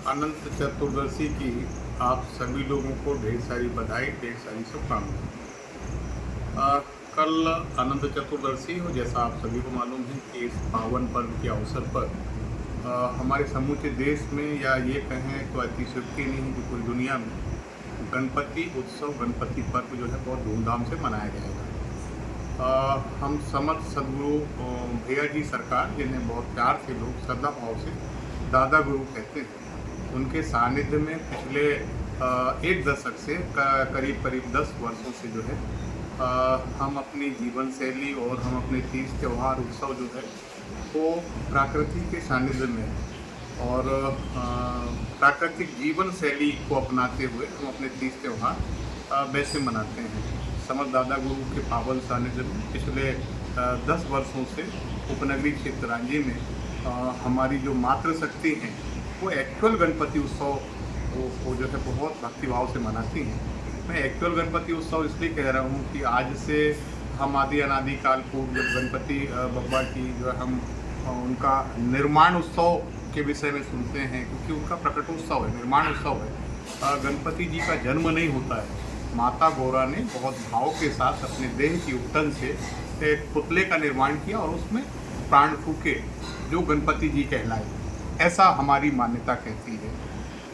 अनंत चतुर्दशी की आप सभी लोगों को ढेर सारी बधाई, ढेर सारी शुभकामनाएं। कल अनंत चतुर्दशी हो, जैसा आप सभी को मालूम है कि इस पावन पर्व के अवसर पर हमारे समूचे देश में, या ये कहें तो अतिशयोक्ति नहीं है कि पूरी दुनिया में गणपति उत्सव, गणपति पर्व जो है बहुत धूमधाम से मनाया जाएगा। हम समर्थ सदगुरु भैया जी सरकार, जिन्हें बहुत प्यार से लोग श्रद्धा भाव से दादा गुरु कहते हैं, उनके सानिध्य में पिछले एक दशक से करीब 10 वर्षों से जो है हम अपनी जीवन शैली और हम अपने तीज त्यौहार उत्सव जो है वो प्रकृति के सानिध्य में और प्राकृतिक जीवन शैली को अपनाते हुए हम अपने तीज त्यौहार वैसे मनाते हैं। समर्थ दादा गुरु के पावन सानिध्य में पिछले 10 वर्षों से उपनगरीय क्षेत्र रांची में हमारी जो मातृशक्ति हैं वो एक्चुअल गणपति उत्सव को जो है बहुत भक्तिभाव से मनाती हैं। मैं एक्चुअल गणपति उत्सव इसलिए कह रहा हूँ कि आज से हम आदि अनादि काल पूर्व जब गणपति बप्पा की जो है हम उनका निर्माण उत्सव के विषय में सुनते हैं, क्योंकि उनका प्रकटोत्सव है, निर्माण उत्सव है। गणपति जी का जन्म नहीं होता है, माता गौरा ने बहुत भाव के साथ अपने देह की उपटन से एक पुतले का निर्माण किया और उसमें प्राण फूके जो गणपति जी कहलाए, ऐसा हमारी मान्यता कहती है।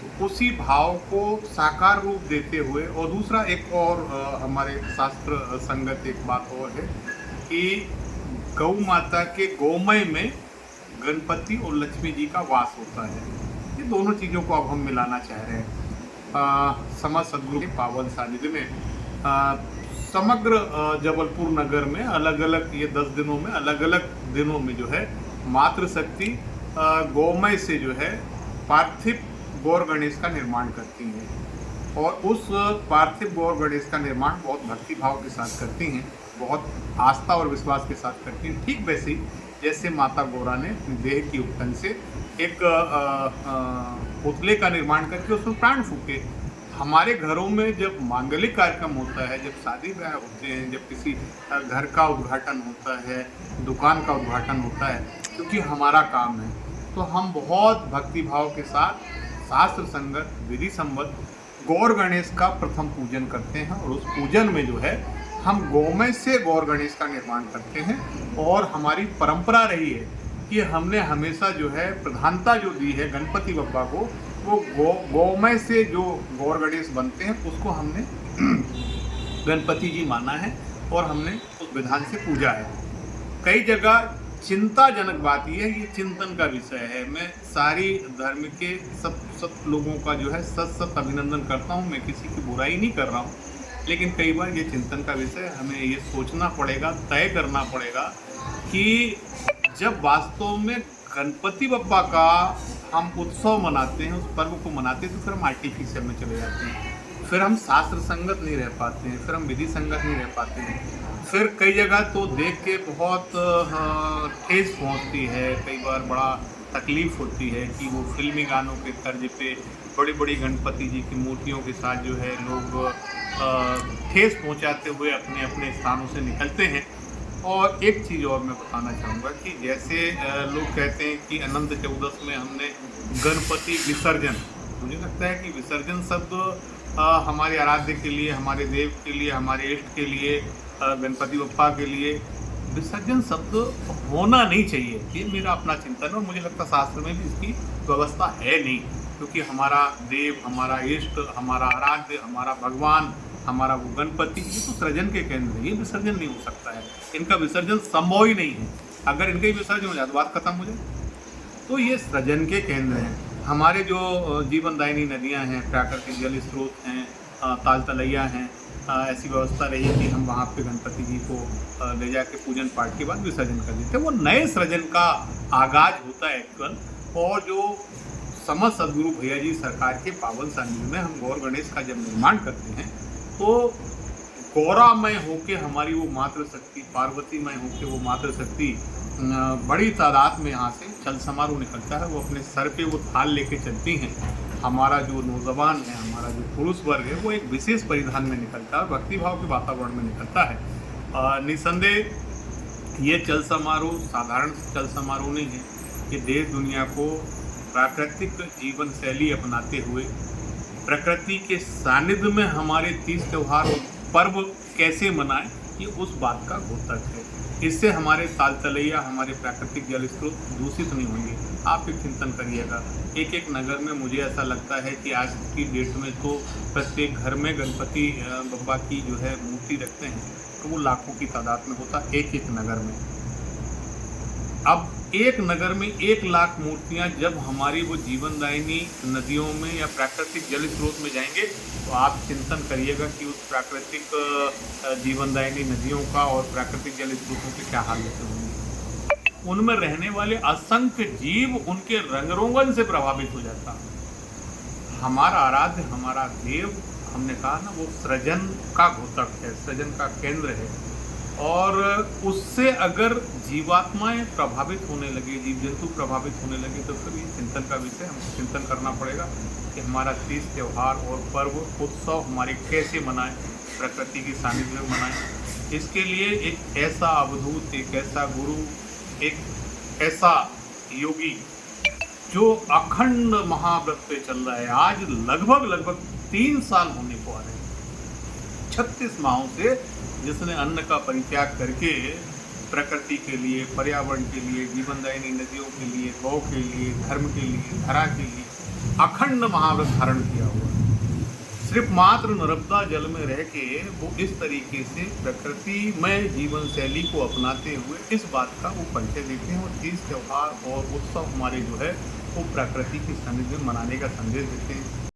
तो उसी भाव को साकार रूप देते हुए, और दूसरा एक और हमारे शास्त्र संगत एक बात और है कि गौ माता के गोमय में गणपति और लक्ष्मी जी का वास होता है। ये दोनों चीज़ों को अब हम मिलाना चाह रहे हैं। समर्थ सदगुरु के पावन सानिध्य में समग्र जबलपुर नगर में अलग अलग, ये 10 दिनों में अलग अलग दिनों में जो है मातृशक्ति गौमय से जो है पार्थिव गौर गणेश का निर्माण करती हैं, और उस पार्थिव गौर गणेश का निर्माण बहुत भक्तिभाव के साथ करती हैं, बहुत आस्था और विश्वास के साथ करती हैं। ठीक वैसे ही जैसे माता गौरा ने अपने देह की उपटन से एक पुतले का निर्माण करके उसमें प्राण फूके। हमारे घरों में जब मांगलिक कार्यक्रम होता है, जब शादी ब्याह होते हैं, जब किसी घर का उद्घाटन होता है, दुकान का उद्घाटन होता है, क्योंकि हमारा काम है, तो हम बहुत भक्तिभाव के साथ शास्त्र संगत विधि सम्मत गौर गणेश का प्रथम पूजन करते हैं, और उस पूजन में जो है हम गौमय से गौर गणेश का निर्माण करते हैं। और हमारी परंपरा रही है कि हमने हमेशा जो है प्रधानता जो दी है गणपति बप्पा को, वो गौमय से जो गौर गणेश बनते हैं उसको हमने गणपति जी माना है और हमने उस विधान से पूजा है। कई जगह चिंताजनक बात ये है, ये चिंतन का विषय है। मैं सारी धर्म के सब लोगों का जो है सत अभिनंदन करता हूँ, मैं किसी की बुराई नहीं कर रहा हूँ, लेकिन कई बार ये चिंतन का विषय, हमें ये सोचना पड़ेगा, तय करना पड़ेगा कि जब वास्तव में गणपति बप्पा का हम उत्सव मनाते हैं, उस पर्व को मनाते हैं, तो फिर हम आर्टिफिशियल में चले जाते हैं, फिर हम शास्त्र संगत नहीं रह पाते हैं, फिर हम विधि संगत नहीं रह पाते हैं। फिर कई जगह तो देख के बहुत ठेस पहुंचती है, कई बार बड़ा तकलीफ़ होती है कि वो फिल्मी गानों के तर्ज पे बड़ी बड़ी गणपति जी की मूर्तियों के साथ जो है लोग ठेस पहुंचाते हुए अपने अपने स्थानों से निकलते हैं। और एक चीज़ और मैं बताना चाहूँगा कि जैसे लोग कहते हैं कि अनंत चतुर्दश में हमने गणपति विसर्जन, मुझे लगता है कि विसर्जन शब्द हमारे आराध्य के लिए, हमारे देव के लिए, हमारे इष्ट के लिए, गणपति बप्पा के लिए विसर्जन शब्द होना नहीं चाहिए। ये मेरा अपना चिंतन है, और मुझे लगता है शास्त्र में भी इसकी व्यवस्था है नहीं, क्योंकि हमारा देव, हमारा इष्ट, हमारा आराध्य, हमारा भगवान, हमारा वो गणपति, ये तो सृजन के केंद्र है, ये विसर्जन नहीं हो सकता है, इनका विसर्जन संभव ही नहीं है। अगर इनका ही विसर्जन हो जाए तो बात खत्म हो जाए। तो ये सृजन के केंद्र हैं। हमारे जो जीवनदायिनी नदियाँ हैं, प्राकृतिक जल स्रोत हैं, ताल तलैया हैं, ऐसी व्यवस्था रही कि हम वहाँ पे गणपति जी को ले जाके पूजन पाठ के बाद विसर्जन कर देते हैं। वो नए सृजन का आगाज होता है एक्चुअल। और जो समर्थ सदगुरु भैया जी सरकार के पावन सानिध्य में हम गौर गणेश का जब निर्माण करते हैं, तो गौरामय होके हमारी वो मातृशक्ति, पार्वतीमय होके वो मातृशक्ति बड़ी तादाद में यहाँ से चल समारोह निकलता है। वो अपने सर पे वो थाल लेके चलती हैं। हमारा जो नौजवान है, हमारा जो पुरुष वर्ग है, वो एक विशेष परिधान में निकलता है, भक्तिभाव के वातावरण में निकलता है। निसंदेह ये चल समारोह साधारण चल समारोह नहीं है, ये देश दुनिया को प्राकृतिक जीवन शैली अपनाते हुए प्रकृति के सानिध्य में हमारे तीज त्यौहार और पर्व कैसे मनाएं, ये उस बात का द्योतक है। इससे हमारे ताल तलैया, हमारे प्राकृतिक जल स्रोत दूषित नहीं होंगे। आप एक चिंतन करिएगा, एक एक नगर में मुझे ऐसा लगता है कि आज की डेट में तो प्रत्येक घर में गणपति बप्पा की जो है मूर्ति रखते हैं, तो वो लाखों की तादाद में होता एक एक नगर में। अब एक नगर में 1 लाख मूर्तियां जब हमारी वो जीवनदायिनी नदियों में या प्राकृतिक जल स्रोत में जाएंगे, तो आप चिंतन करिएगा कि उस प्राकृतिक जीवनदायिनी नदियों का और प्राकृतिक जल स्रोतों के क्या हालत होंगी। उनमें रहने वाले असंख्य जीव उनके रंग रोगन से प्रभावित हो जाता। हमारा आराध्य, हमारा देव, हमने कहा ना, वो सृजन का घोतक है, सृजन का केंद्र है। और उससे अगर जीवात्माएं प्रभावित होने लगे, जीव जंतु प्रभावित होने लगे, तो फिर ये चिंतन का विषय, हमको चिंतन करना पड़ेगा कि हमारा तीज त्यौहार और पर्व उत्सव हमारे कैसे मनाएं, प्रकृति के सानिध्य में मनाएं। इसके लिए एक ऐसा अवधूत, एक ऐसा गुरु, एक ऐसा योगी जो अखंड महाव्रत पे चल रहा है, आज लगभग 3 साल होने को आ रहे हैं, 36 माहों से, जिसने अन्न का परित्याग करके प्रकृति के लिए, पर्यावरण के लिए, जीवनदायिनी नदियों के लिए, गौ के लिए, धर्म के लिए, धरा के लिए अखंड महाव्रत धारण किया हुआ है। सिर्फ मात्र नर्मदा जल में रह के वो इस तरीके से प्रकृति में जीवन शैली को अपनाते हुए इस बात का वो परिचय देते हैं, और तीज त्यौहार और उत्सव हमारे जो है वो प्रकृति के सानिध्य में मनाने का संदेश देते हैं।